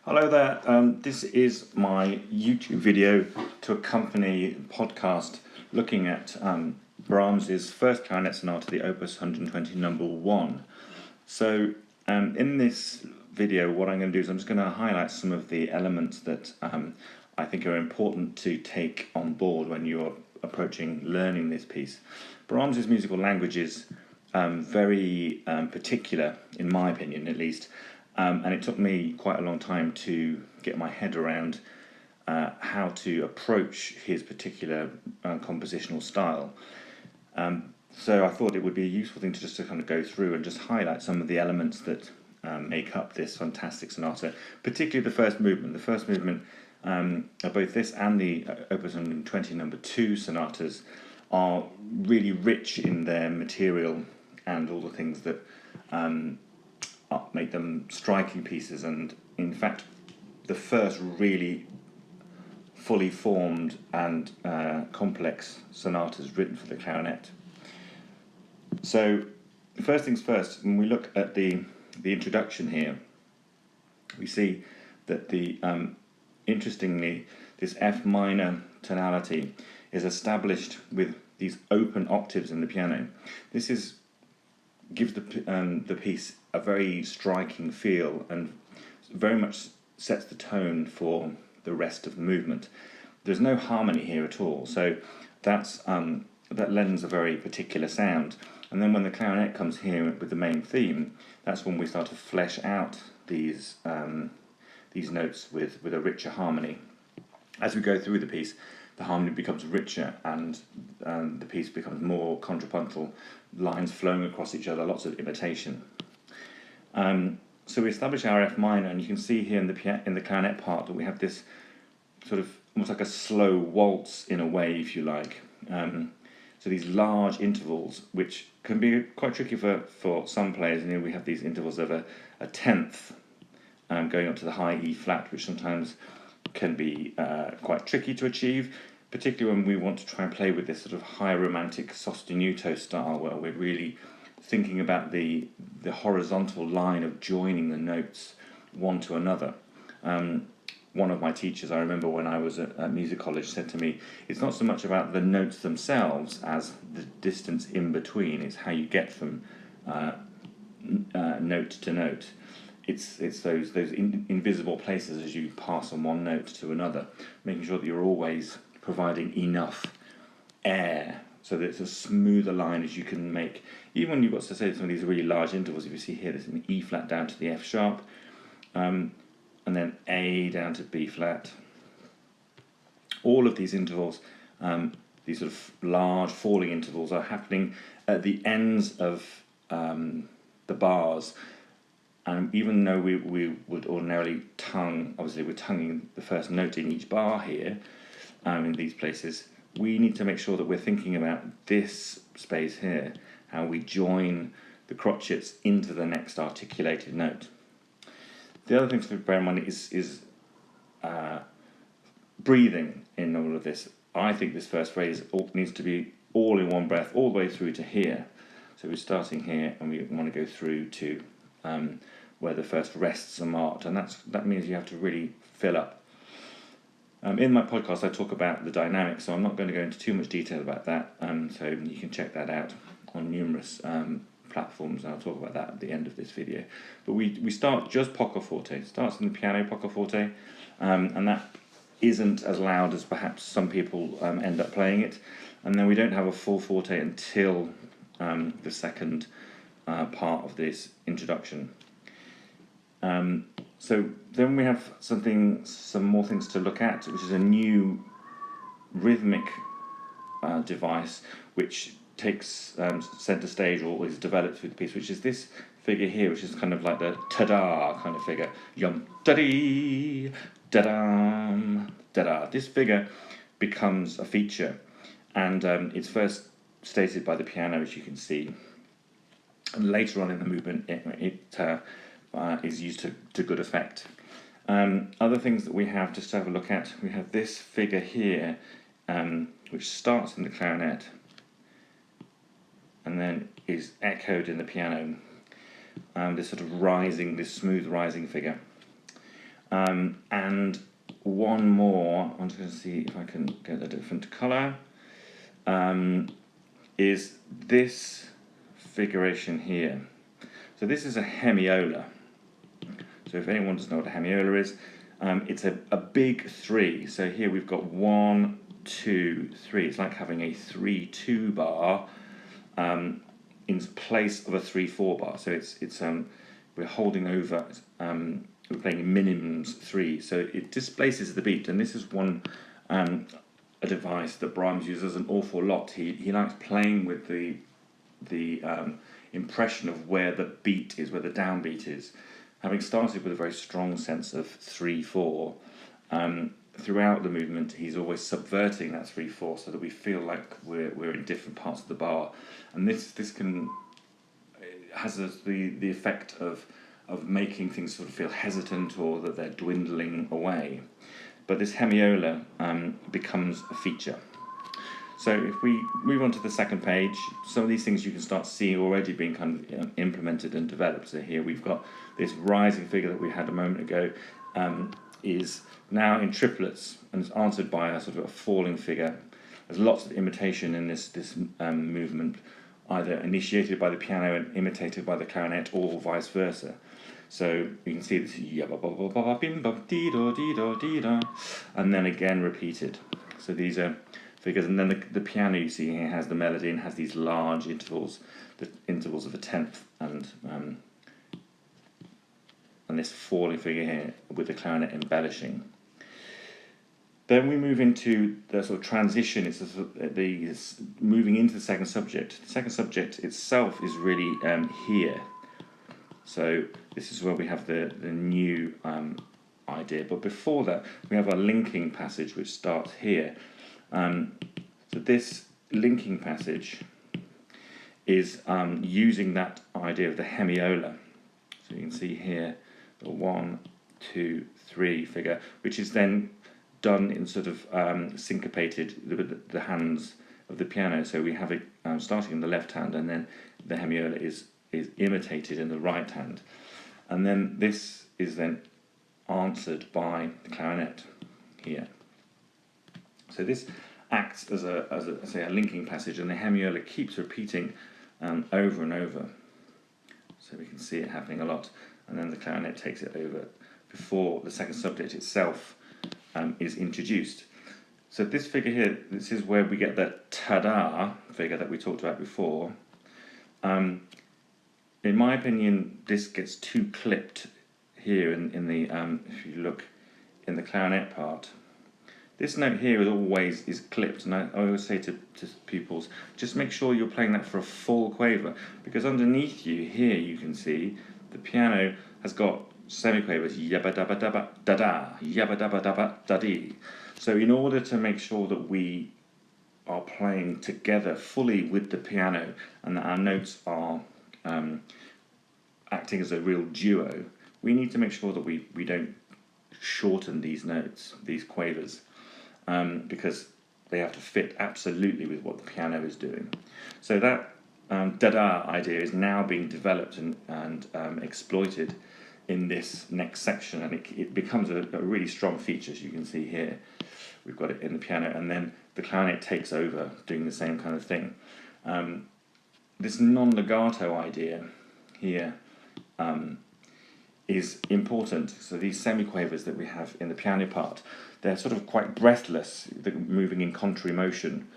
Hello there, this is my YouTube video to accompany the podcast looking at Brahms's first clarinet sonata, the Op.120 number 1. So in this video what I'm going to do is I'm just going to highlight some of the elements that I think are important to take on board when you're approaching learning this piece. Brahms's musical language is very particular, in my opinion at least. And it took me quite a long time to get my head around how to approach his particular compositional style. So I thought it would be a useful thing to kind of go through and just highlight some of the elements that make up this fantastic sonata, particularly the first movement. The first movement, both this and the Opus 120 number 2 sonatas are really rich in their material and all the things that make them striking pieces, and in fact the first really fully formed and complex sonatas written for the clarinet. So first things first, when we look at the introduction here, we see that interestingly this F minor tonality is established with these open octaves in the piano. This gives the piece a very striking feel and very much sets the tone for the rest of the movement. There's no harmony here at all, so that lends a very particular sound. And then when the clarinet comes here with the main theme, that's when we start to flesh out these notes with a richer harmony. As we go through the piece, the harmony becomes richer and the piece becomes more contrapuntal, lines flowing across each other, lots of imitation. So we establish our F minor, and you can see here in the clarinet part that we have this sort of almost like a slow waltz in a way, if you like. So these large intervals, which can be quite tricky for some players, and here we have these intervals of a tenth going up to the high E flat, which sometimes can be quite tricky to achieve, particularly when we want to try and play with this sort of high romantic sostenuto style, where we're really thinking about the horizontal line of joining the notes one to another. One of my teachers, I remember when I was at music college, said to me, it's not so much about the notes themselves as the distance in between. It's how you get from note to note. It's those invisible places as you pass from one note to another, making sure that you're always providing enough air so that it's as smooth a line as you can make. Even when you've got to say some of these really large intervals, if you see here, there's an E flat down to the F sharp, and then A down to B flat. All of these intervals, these sort of large falling intervals, are happening at the ends of the bars. And even though we would ordinarily obviously we're tonguing the first note in each bar here, in these places, we need to make sure that we're thinking about this space here, how we join the crotchets into the next articulated note. The other thing to bear in mind is breathing in all of this. I think this first phrase needs to be all in one breath, all the way through to here. So we're starting here, and we want to go through to where the first rests are marked, and that means you have to really fill up. In my podcast I talk about the dynamics, so I'm not going to go into too much detail about that, so you can check that out on numerous platforms, and I'll talk about that at the end of this video. But we start just poco forte. It starts in the piano poco forte, and that isn't as loud as perhaps some people end up playing it, and then we don't have a full forte until the second part of this introduction. So then we have some more things to look at, which is a new rhythmic device which takes centre stage, or is developed through the piece, which is this figure here, which is kind of like the ta-da kind of figure. Yum da-dee, da-dam, da-da. This figure becomes a feature, and it's first stated by the piano, as you can see. And later on in the movement, it is used to good effect. Other things that we have just to have a look at, we have this figure here, which starts in the clarinet and then is echoed in the piano. This sort of smooth rising figure. and one more, I'm just going to see if I can get a different colour, is this figuration here. So this is a hemiola. So if anyone doesn't know what a hemiola is, it's a big 3. So here we've got 1, 2, 3. It's like having a 3/2 bar in place of a 3/4 bar. So it's we're holding over, we're playing minimums 3. So it displaces the beat, and this is one a device that Brahms uses an awful lot. He likes playing with the impression of where the beat is, where the downbeat is. Having started with a very strong sense of 3/4, throughout the movement he's always subverting that 3/4 so that we feel like we're in different parts of the bar, and this can has the effect of making things sort of feel hesitant or that they're dwindling away. But this hemiola becomes a feature. So if we move on to the second page, some of these things you can start seeing already being kind of implemented and developed. So here we've got this rising figure that we had a moment ago is now in triplets and is answered by a sort of a falling figure. There's lots of imitation in this movement, either initiated by the piano and imitated by the clarinet, or vice versa. So you can see this and then again repeated. So these are figures, and then the piano you see here has the melody and has these large intervals, the intervals of a tenth, and this falling figure here with the clarinet embellishing. Then we move into the sort of transition. It's the moving into the second subject. The second subject itself is really here. So this is where we have the new idea. But before that, we have a linking passage which starts here. So this linking passage is using that idea of the hemiola. So you can see here the 1, 2, 3 figure, which is then done in sort of syncopated with the hands of the piano. So we have it starting in the left hand, and then the hemiola is imitated in the right hand, and then this is then answered by the clarinet here. So this acts as a linking passage, and the hemiola keeps repeating over and over. So we can see it happening a lot, and then the clarinet takes it over before the second subject itself is introduced. So this figure here, this is where we get that ta-da figure that we talked about before. In my opinion, this gets too clipped here in the if you look in the clarinet part. This note here is clipped, and I always say to pupils, just make sure you're playing that for a full quaver, because underneath you here you can see the piano has got semiquavers, yabba dabba dabba da da, yabba dabba dabba da dee. So in order to make sure that we are playing together fully with the piano and that our notes are acting as a real duo, we need to make sure that we don't shorten these notes, these quavers, because they have to fit absolutely with what the piano is doing. So that da-da idea is now being developed and exploited in this next section, and it becomes a really strong feature. As you can see here, we've got it in the piano, and then the clarinet takes over doing the same kind of thing. This non-legato idea here is important. So these semiquavers that we have in the piano part, they're sort of quite breathless, they're moving in contrary motion.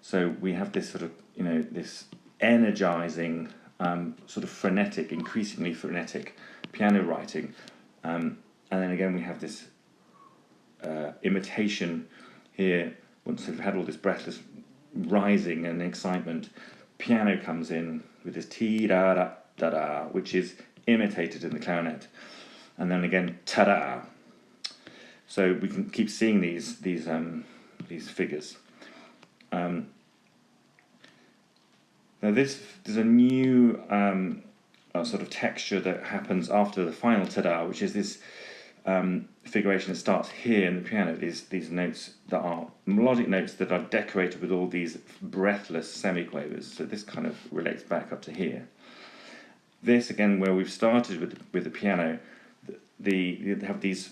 So we have this sort of, this energizing, sort of frenetic, increasingly frenetic piano writing. And then again we have this imitation here. Once we've had all this breathless rising and excitement, piano comes in with this ti-da-da-da-da, which is imitated in the clarinet, and then again ta-da. So we can keep seeing these figures. Now there's a new sort of texture that happens after the final ta-da, which is this figuration that starts here in the piano. These notes that are melodic notes that are decorated with all these breathless semiquavers. So this kind of relates back up to here. This again, where we've started with the piano, you have these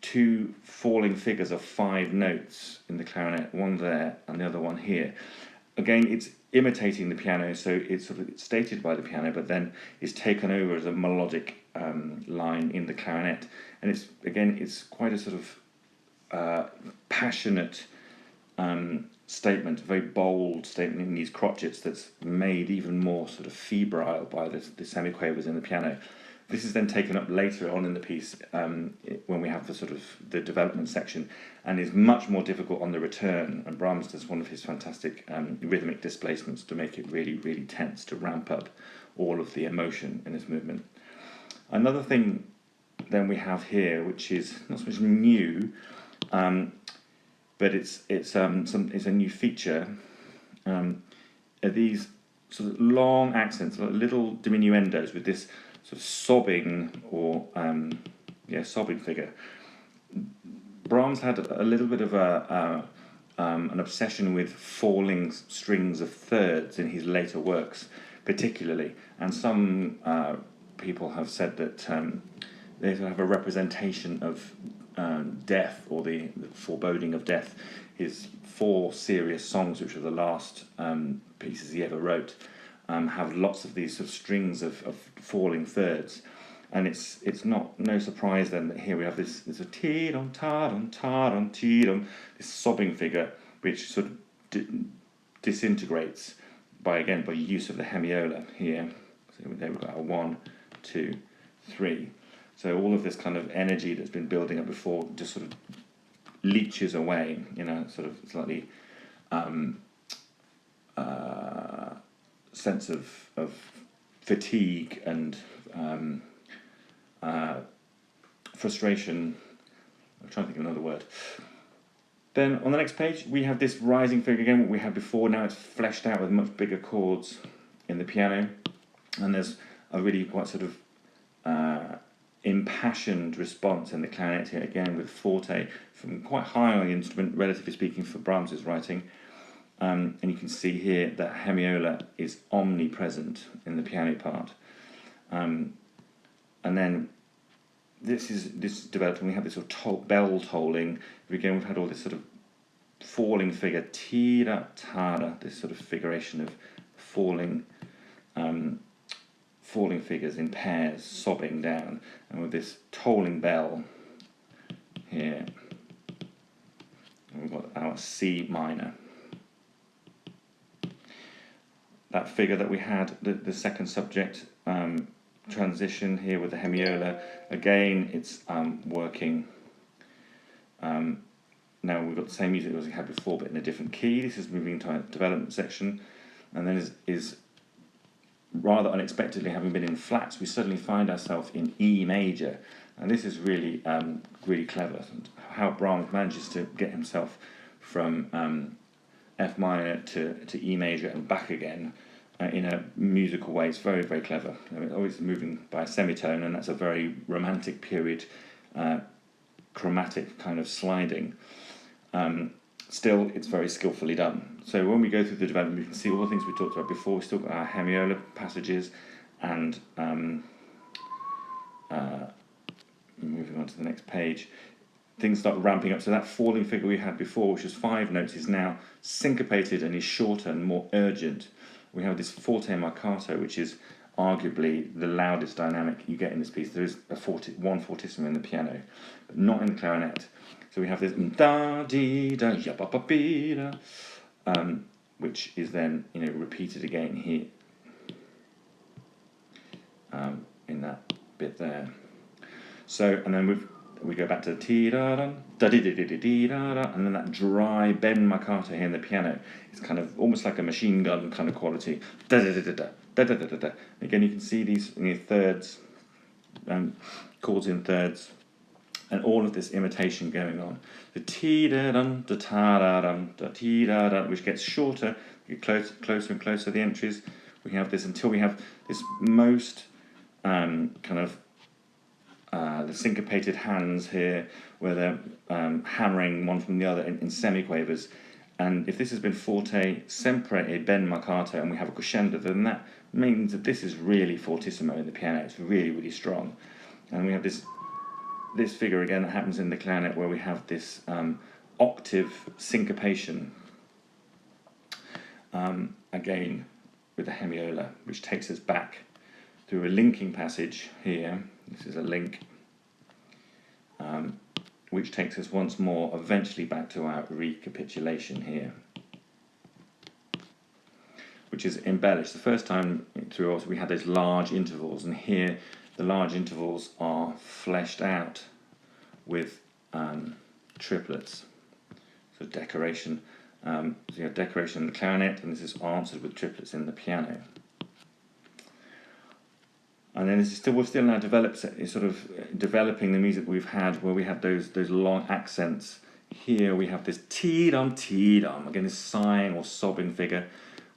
two falling figures of 5 notes in the clarinet, one there and the other one here. Again, it's imitating the piano, so it's sort of stated by the piano, but then is taken over as a melodic line in the clarinet. And it's quite a sort of passionate statement, a very bold statement in these crotchets that's made even more sort of febrile by the semiquavers in the piano. This is then taken up later on in the piece when we have the sort of the development section, and is much more difficult on the return. And Brahms does one of his fantastic rhythmic displacements to make it really, really tense, to ramp up all of the emotion in this movement. Another thing then we have here, which is not so much new, but it's a new feature. Are these sort of long accents, like little diminuendos with this sort of sobbing or sobbing figure. Brahms had a little bit of an obsession with falling strings of thirds in his later works, particularly, and some people have said that they have a representation of death, or the foreboding of death. His 4 serious songs, which are the last pieces he ever wrote, have lots of these sort of strings of falling thirds, and it's no surprise then that here we have this a ti-dum, ta-dum, ta-dum, ti-dum, this sobbing figure which sort of disintegrates by use of the hemiola here. So there we've got a 1, 2, 3. So all of this kind of energy that's been building up before just sort of leaches away, sort of slightly sense of fatigue and frustration. I'm trying to think of another word. Then on the next page we have this rising figure again, what we had before. Now it's fleshed out with much bigger chords in the piano, and there's a really quite sort of impassioned response in the clarinet here, again with forte from quite high on the instrument, relatively speaking, for Brahms's writing. And you can see here that hemiola is omnipresent in the piano part. And then this developed, and we have this sort of bell tolling. Again, we've had all this sort of falling figure, tira, tara, this sort of figuration of falling figures in pairs, sobbing down, and with this tolling bell here. And we've got our C minor. That figure that we had, the second subject transition here with the hemiola, again it's working. Now we've got the same music as we had before, but in a different key. This is moving to a development section, and then is rather unexpectedly, having been in flats, we suddenly find ourselves in E major, and this is really really clever. How Brahms manages to get himself from F minor to E major and back again in a musical way. It's very, very clever. Always moving by a semitone, and that's a very romantic period, chromatic kind of sliding. Still, it's very skillfully done. So when we go through the development, we can see all the things we talked about before. We've still got our hemiola passages, and moving on to the next page, things start ramping up. So that falling figure we had before, which was 5 notes, is now syncopated and is shorter and more urgent. We have this forte marcato, which is arguably the loudest dynamic you get in this piece. There is one fortissimo in the piano, but not in the clarinet. So we have this da dee da ya ba ba be da, which is then repeated again here in that bit there. So and then we go back to the ti da da da di di di di di da da, and then that dry bend marcato here in the piano. It's kind of almost like a machine gun kind of quality. Da da da da da da da da da. Again, you can see these thirds, chords in thirds, and all of this imitation going on. The ti da dum da ta da dum da ti da da, which gets shorter, get closer and closer to the entries. We have this until we have this most the syncopated hands here, where they're hammering one from the other in semiquavers. And if this has been forte, sempre e ben marcato, and we have a crescendo, then that means that this is really fortissimo in the piano. It's really, really strong. And we have this this figure again that happens in the clarinet, where we have this octave syncopation, again with the hemiola, which takes us back through a linking passage here. This is a link, which takes us once more eventually back to our recapitulation here, which is embellished. The first time through also we had those large intervals, and here the large intervals are fleshed out with triplets. So decoration, so you have decoration in the clarinet, and this is answered with triplets in the piano. And then we're still now developing the music we've had, where we have those long accents. Here we have this tee-dum, again this sighing or sobbing figure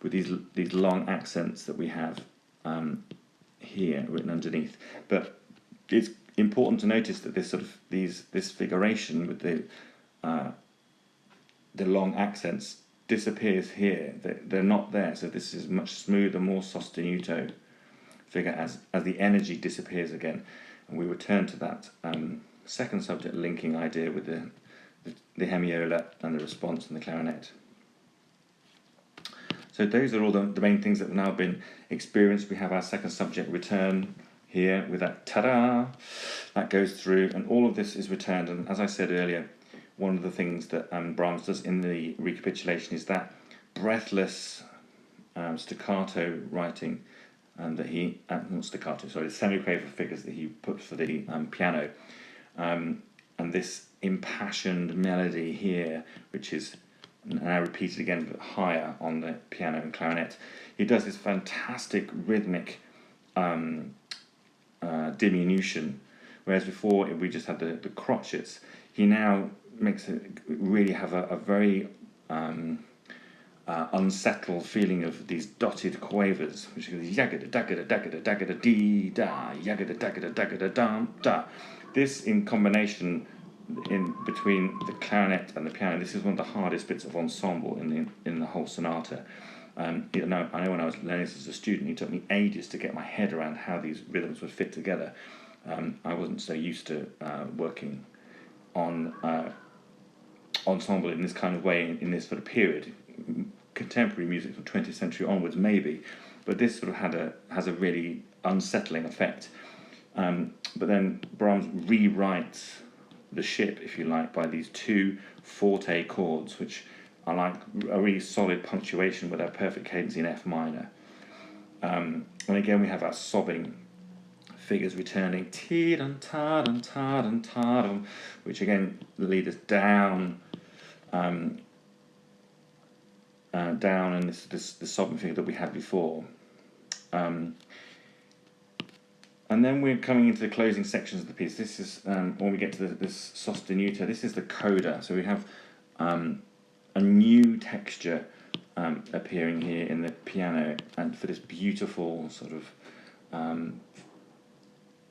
with these long accents that we have here written underneath. But it's important to notice that this figuration with the long accents disappears here. They're not there. So this is much smoother, more sostenuto figure as the energy disappears again, and we return to that second subject linking idea with the hemiola and the response in the clarinet. So those are all the main things that have now been experienced. We have our second subject return here with that ta-da that goes through, and all of this is returned. And as I said earlier, one of the things that Brahms does in the recapitulation is that breathless staccato writing that he, not staccato, sorry, the semiquaver figures that he put for the piano, and this impassioned melody here, which is now repeated again but higher on the piano and clarinet. He does this fantastic rhythmic diminution, whereas before we just had the crotchets. He now makes it really have a very unsettled feeling of these dotted quavers, which goes yagada dagada dagada dagada dee da yagada dagada dagada dum da. This in combination in between the clarinet and the piano, this is one of the hardest bits of ensemble in the whole sonata. I know when I was learning this as a student, it took me ages to get my head around how these rhythms would fit together. I wasn't so used to working on ensemble in this kind of way in this sort of period. Contemporary music from 20th century onwards maybe, but this sort of has a really unsettling effect. But then Brahms rewrites the ship, if you like, by these two forte chords, which are like a really solid punctuation with our perfect cadence in F minor. And again we have our sobbing figures returning, tee-dum, ta-dum, ta-dum, ta-dum, which again lead us down, down, and this sobbing figure that we had before. And then we're coming into the closing sections of the piece. This is when we get to this sostenuto. This is the coda. So we have a new texture appearing here in the piano, and for this beautiful sort of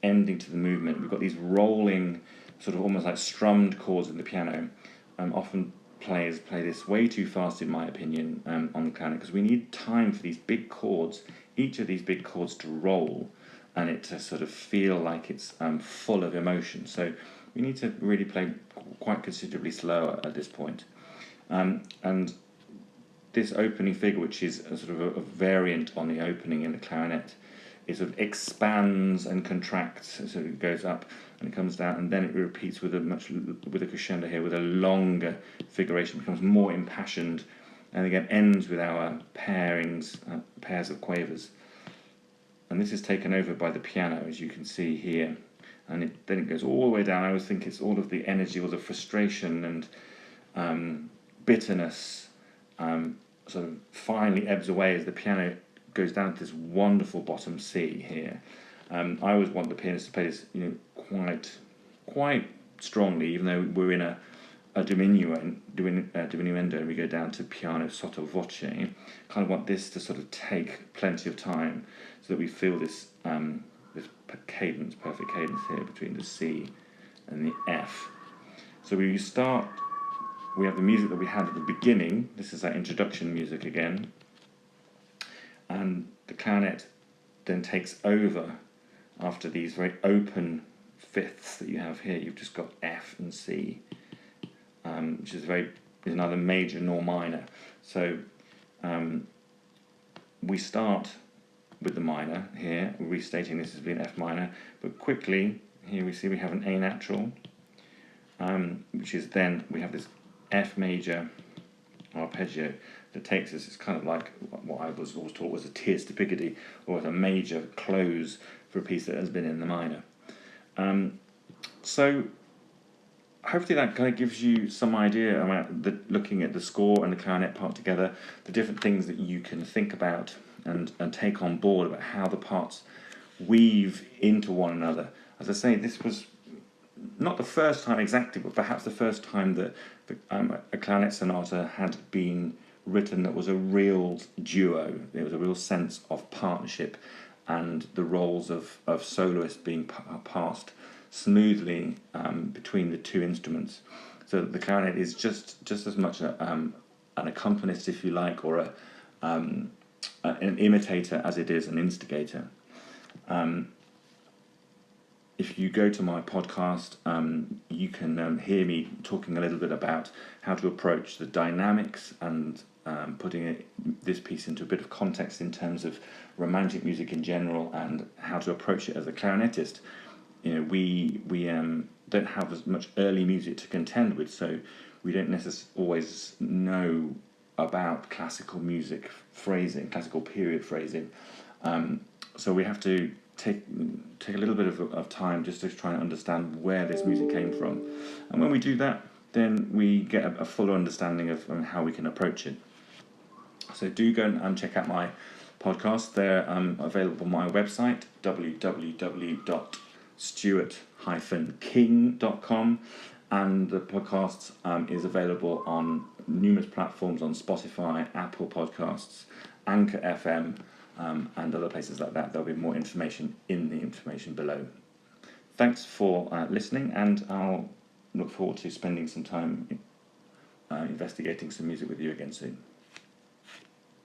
ending to the movement, we've got these rolling, sort of almost like strummed chords in the piano. Often players play this way too fast, in my opinion, on the clarinet, because we need time for these big chords, each of these big chords to roll, and it to sort of feel like it's full of emotion. So we need to really play quite considerably slower at this point. And this opening figure, which is a sort of a variant on the opening in the clarinet, it sort of expands and contracts, so it goes up and it comes down, and then it repeats with a crescendo here, with a longer figuration, becomes more impassioned, and again ends with our pairs of quavers. And this is taken over by the piano, as you can see here, and then it goes all the way down. I always think it's all of the energy, all the frustration and bitterness sort of finally ebbs away as the piano goes down to this wonderful bottom C here. I always want the pianist to play this, quite strongly, even though we're in a diminuendo, and we go down to piano sotto voce. Kind of want this to sort of take plenty of time, so that we feel this this cadence, perfect cadence here between the C and the F. So we have the music that we had at the beginning. This is our introduction music again. And the clarinet then takes over after these very open fifths that you have here. You've just got F and C, which is neither major nor minor. So we start with the minor here, restating this as being F minor, but quickly here we see we have an A natural, which is then we have this F major arpeggio that takes us. It's kind of like what I was always taught was a tierce to Picardy, or a major close for a piece that has been in the minor. So hopefully that kind of gives you some idea about looking at the score and the clarinet part together, the different things that you can think about and take on board about how the parts weave into one another. As I say, this was not the first time exactly, but perhaps the first time that a clarinet sonata had been written that was a real duo. There was a real sense of partnership and the roles of soloists being passed smoothly between the two instruments. So the clarinet is just as much an accompanist, if you like, or an imitator as it is an instigator. If you go to my podcast, you can hear me talking a little bit about how to approach the dynamics and putting this piece into a bit of context in terms of romantic music in general and how to approach it as a clarinetist. You know, we don't have as much early music to contend with, so we don't necessarily always know about classical music phrasing, classical period phrasing. So we have to take a little bit of time just to try and understand where this music came from. And when we do that, then we get a fuller understanding of how we can approach it. So do go and check out my podcasts. They're available on my website, www.stuart-king.com, and the podcast is available on numerous platforms, on Spotify, Apple Podcasts, Anchor FM, and other places like that. There'll be more information in the information below. Thanks for listening, and I'll look forward to spending some time investigating some music with you again soon.